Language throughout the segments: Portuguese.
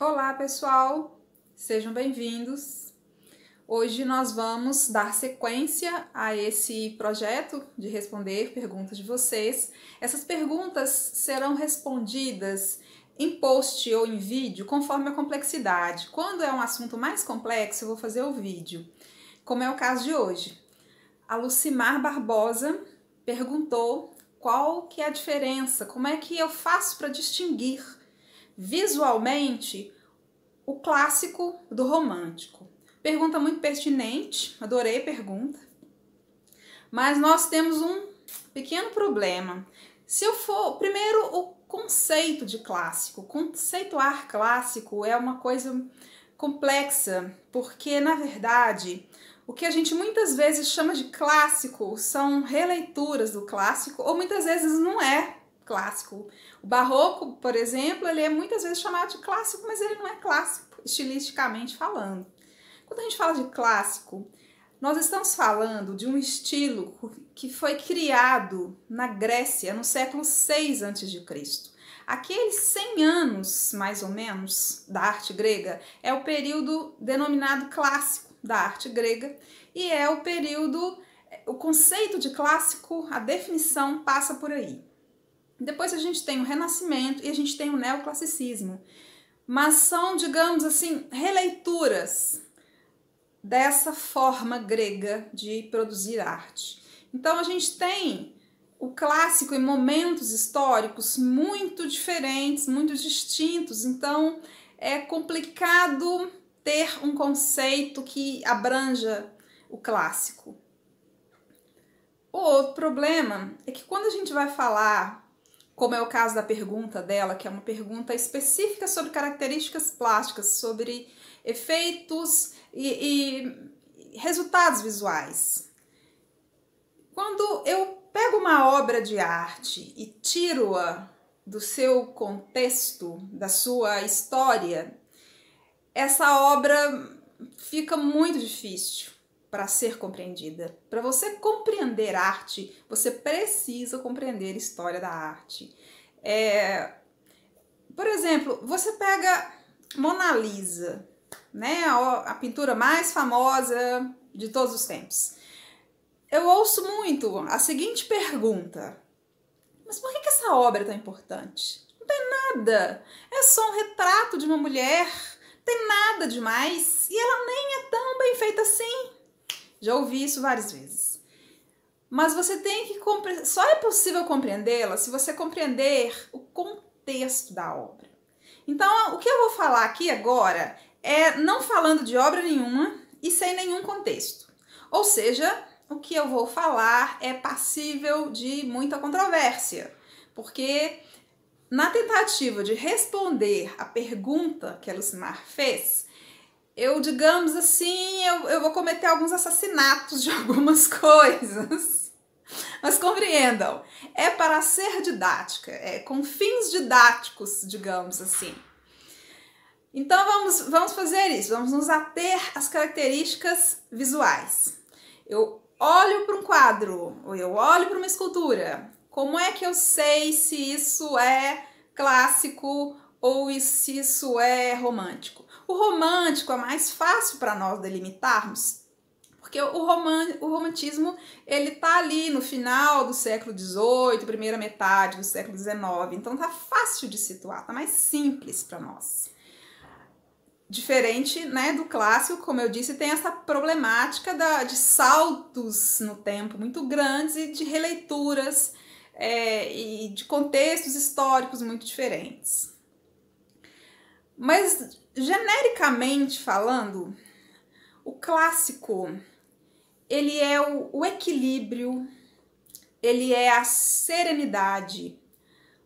Olá, pessoal! Sejam bem-vindos. Hoje nós vamos dar sequência a esse projeto de responder perguntas de vocês. Essas perguntas serão respondidas em post ou em vídeo conforme a complexidade. Quando é um assunto mais complexo, eu vou fazer o vídeo, como é o caso de hoje. A Lucimar Barbosa perguntou qual que é a diferença, como é que eu faço para distinguir visualmente o clássico do romântico. Pergunta muito pertinente, adorei a pergunta. Mas nós temos um pequeno problema. Se eu for, primeiro, o conceito de clássico. Conceituar clássico é uma coisa complexa, porque na verdade o que a gente muitas vezes chama de clássico são releituras do clássico, ou muitas vezes não é clássico. O barroco, por exemplo, ele é muitas vezes chamado de clássico, mas ele não é clássico, estilisticamente falando. Quando a gente fala de clássico, nós estamos falando de um estilo que foi criado na Grécia no século 6 a.C. Aqueles 100 anos, mais ou menos, da arte grega é o período denominado clássico da arte grega e é o período, o conceito de clássico, a definição passa por aí. Depois a gente tem o Renascimento e a gente tem o Neoclassicismo, mas são, digamos assim, releituras dessa forma grega de produzir arte. Então a gente tem o clássico em momentos históricos muito diferentes, muito distintos, então é complicado ter um conceito que abranja o clássico. O outro problema é que quando a gente vai falar, como é o caso da pergunta dela, que é uma pergunta específica sobre características plásticas, sobre efeitos e resultados visuais. Quando eu pego uma obra de arte e tiro-a do seu contexto, da sua história, essa obra fica muito difícil para ser compreendida. Para você compreender arte, você precisa compreender a história da arte. Por exemplo, você pega Mona Lisa, né, a pintura mais famosa de todos os tempos. Eu ouço muito a seguinte pergunta: mas por que essa obra é tão importante? Não tem nada, é só um retrato de uma mulher, não tem nada demais, e ela nem é tão bem feita assim. Já ouvi isso várias vezes. Mas você tem que compreender, só é possível compreendê-la se você compreender o contexto da obra. Então, o que eu vou falar aqui agora é não falando de obra nenhuma e sem nenhum contexto. Ou seja, o que eu vou falar é passível de muita controvérsia, porque na tentativa de responder a pergunta que a Lucimar fez, eu, digamos assim, eu vou cometer alguns assassinatos de algumas coisas. Mas compreendam, é para ser didática, é com fins didáticos, digamos assim. Então vamos fazer isso, vamos nos ater às características visuais. Eu olho para um quadro, ou eu olho para uma escultura, como é que eu sei se isso é clássico ou se isso é romântico? O romântico é mais fácil para nós delimitarmos, porque o romantismo ele tá ali no final do século XVIII, primeira metade do século XIX, então tá fácil de situar, tá mais simples para nós. Diferente, né, do clássico, como eu disse, tem essa problemática de saltos no tempo muito grandes e de releituras e de contextos históricos muito diferentes. Mas, genericamente falando, o clássico, ele é o equilíbrio, ele é a serenidade.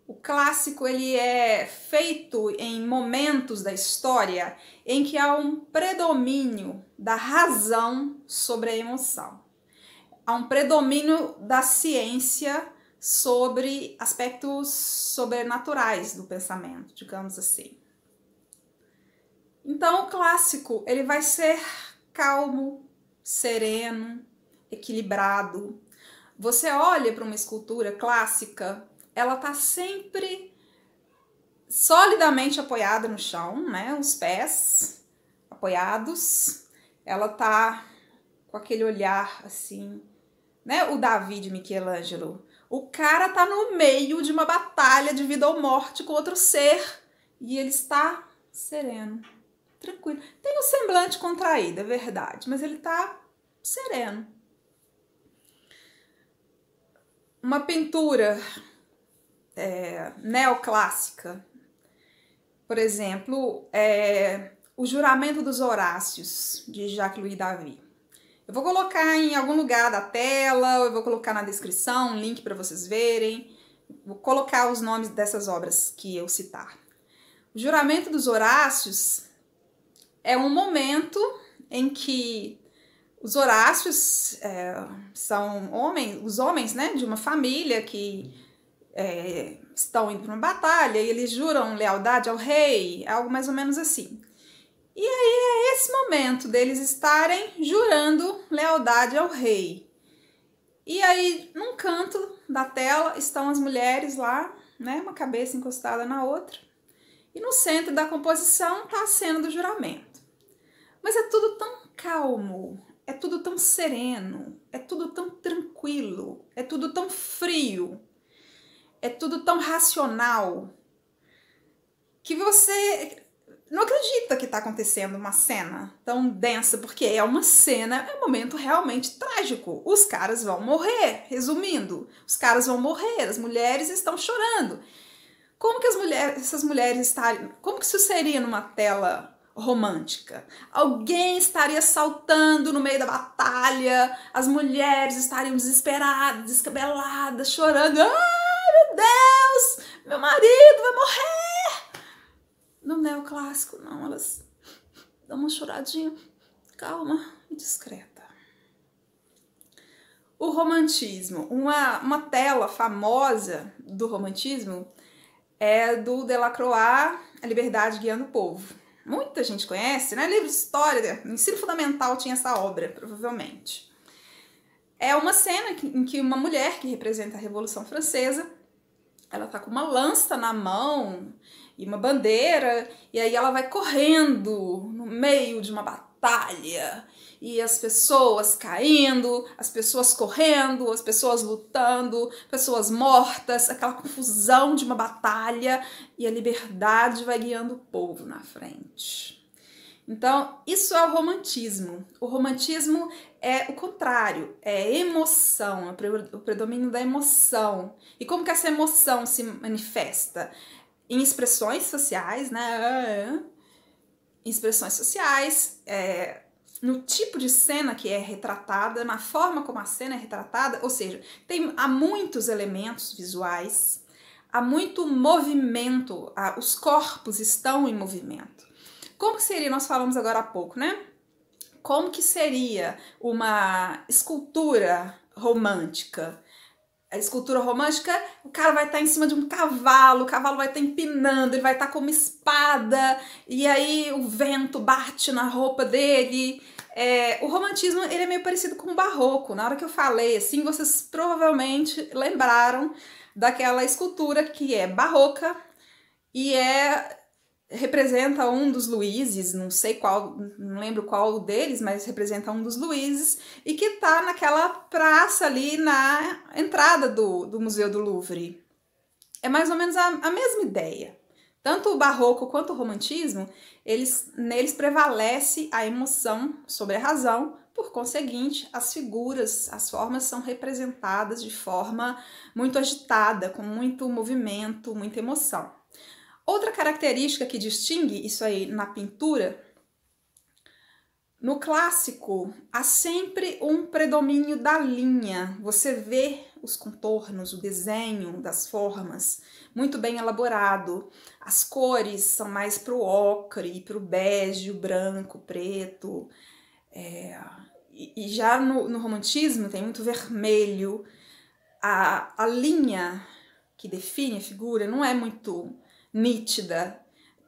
O clássico, ele é feito em momentos da história em que há um predomínio da razão sobre a emoção. Há um predomínio da ciência sobre aspectos sobrenaturais do pensamento, digamos assim. Então, o clássico, ele vai ser calmo, sereno, equilibrado. Você olha para uma escultura clássica, ela está sempre solidamente apoiada no chão, né? Os pés apoiados. Ela tá com aquele olhar assim, né? O Davi de Michelangelo. O cara tá no meio de uma batalha de vida ou morte com outro ser e ele está sereno, tranquilo. Tem um semblante contraído, é verdade, mas ele tá sereno. Uma pintura neoclássica, por exemplo, O Juramento dos Horácios, de Jacques-Louis David. Eu vou colocar em algum lugar da tela, eu vou colocar na descrição um link para vocês verem. Vou colocar os nomes dessas obras que eu citar. O Juramento dos Horácios é um momento em que os Horácios são os homens, né, de uma família que estão indo para uma batalha e eles juram lealdade ao rei, algo mais ou menos assim. E aí é esse momento deles estarem jurando lealdade ao rei. E aí, num canto da tela, estão as mulheres lá, né, uma cabeça encostada na outra. E no centro da composição está a cena do juramento. Mas é tudo tão calmo, é tudo tão sereno, é tudo tão tranquilo, é tudo tão frio, é tudo tão racional, que você não acredita que está acontecendo uma cena tão densa, porque é uma cena, é um momento realmente trágico. Os caras vão morrer, resumindo, os caras vão morrer, as mulheres estão chorando. Como que essas mulheres estariam, como que isso seria numa tela romântica? Alguém estaria saltando no meio da batalha, as mulheres estariam desesperadas, descabeladas, chorando. Ai, meu Deus, meu marido vai morrer! No neoclássico, não, elas dão uma choradinha calma e discreta. O romantismo, uma tela famosa do romantismo é do Delacroix, A Liberdade Guiando o Povo. Muita gente conhece, né? Livro de história, no ensino fundamental tinha essa obra, provavelmente. É uma cena em que uma mulher que representa a Revolução Francesa, ela tá com uma lança na mão e uma bandeira, e aí ela vai correndo no meio de uma batalha, e as pessoas caindo, as pessoas correndo, as pessoas lutando, pessoas mortas, aquela confusão de uma batalha, e a liberdade vai guiando o povo na frente. Então, isso é o romantismo. O romantismo é o contrário, é emoção, é o predomínio da emoção. E como que essa emoção se manifesta? Em expressões sociais, né? Expressões sociais, no tipo de cena que é retratada, na forma como a cena é retratada, ou seja, há muitos elementos visuais, há muito movimento, os corpos estão em movimento. Como que seria, nós falamos agora há pouco, né? Como que seria uma escultura romântica? A escultura romântica, o cara vai estar em cima de um cavalo, o cavalo vai estar empinando, ele vai estar com uma espada, e aí o vento bate na roupa dele. O romantismo, ele é meio parecido com o barroco. Na hora que eu falei assim, vocês provavelmente lembraram daquela escultura que é barroca e representa um dos Luíses, não sei qual, não lembro qual deles, mas representa um dos Luíses, e que tá naquela praça ali na entrada do Museu do Louvre. É mais ou menos a mesma ideia. Tanto o barroco quanto o romantismo, neles prevalece a emoção sobre a razão, por conseguinte, as figuras, as formas são representadas de forma muito agitada, com muito movimento, muita emoção. Outra característica que distingue isso aí na pintura, no clássico, há sempre um predomínio da linha. Você vê os contornos, o desenho das formas, muito bem elaborado. As cores são mais para o ocre, para o bege, o branco, o preto. E já no romantismo tem muito vermelho. A linha que define a figura não é muito nítida,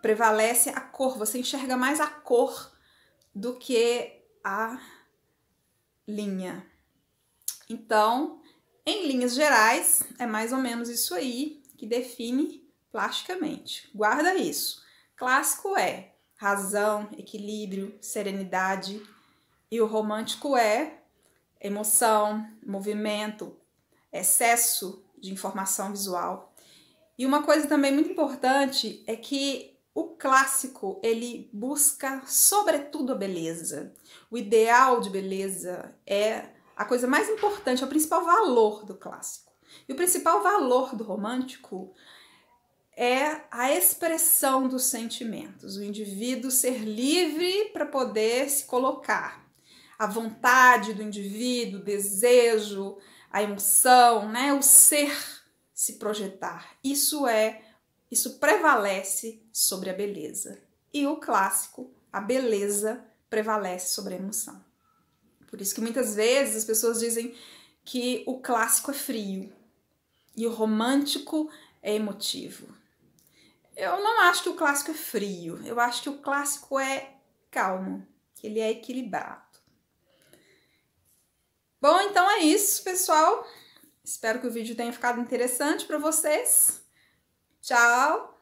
prevalece a cor, você enxerga mais a cor do que a linha. Então, em linhas gerais, é mais ou menos isso aí que define plasticamente. Guarda isso. Clássico é razão, equilíbrio, serenidade. E o romântico é emoção, movimento, excesso de informação visual. E uma coisa também muito importante é que o clássico, ele busca sobretudo a beleza. O ideal de beleza é a coisa mais importante, é o principal valor do clássico. E o principal valor do romântico é a expressão dos sentimentos, o indivíduo ser livre para poder se colocar. A vontade do indivíduo, o desejo, a emoção, né? O ser se projetar. Isso prevalece sobre a beleza. E o clássico, a beleza prevalece sobre a emoção. Por isso que muitas vezes as pessoas dizem que o clássico é frio e o romântico é emotivo. Eu não acho que o clássico é frio, eu acho que o clássico é calmo, que ele é equilibrado. Bom, então é isso, pessoal. Espero que o vídeo tenha ficado interessante para vocês. Tchau!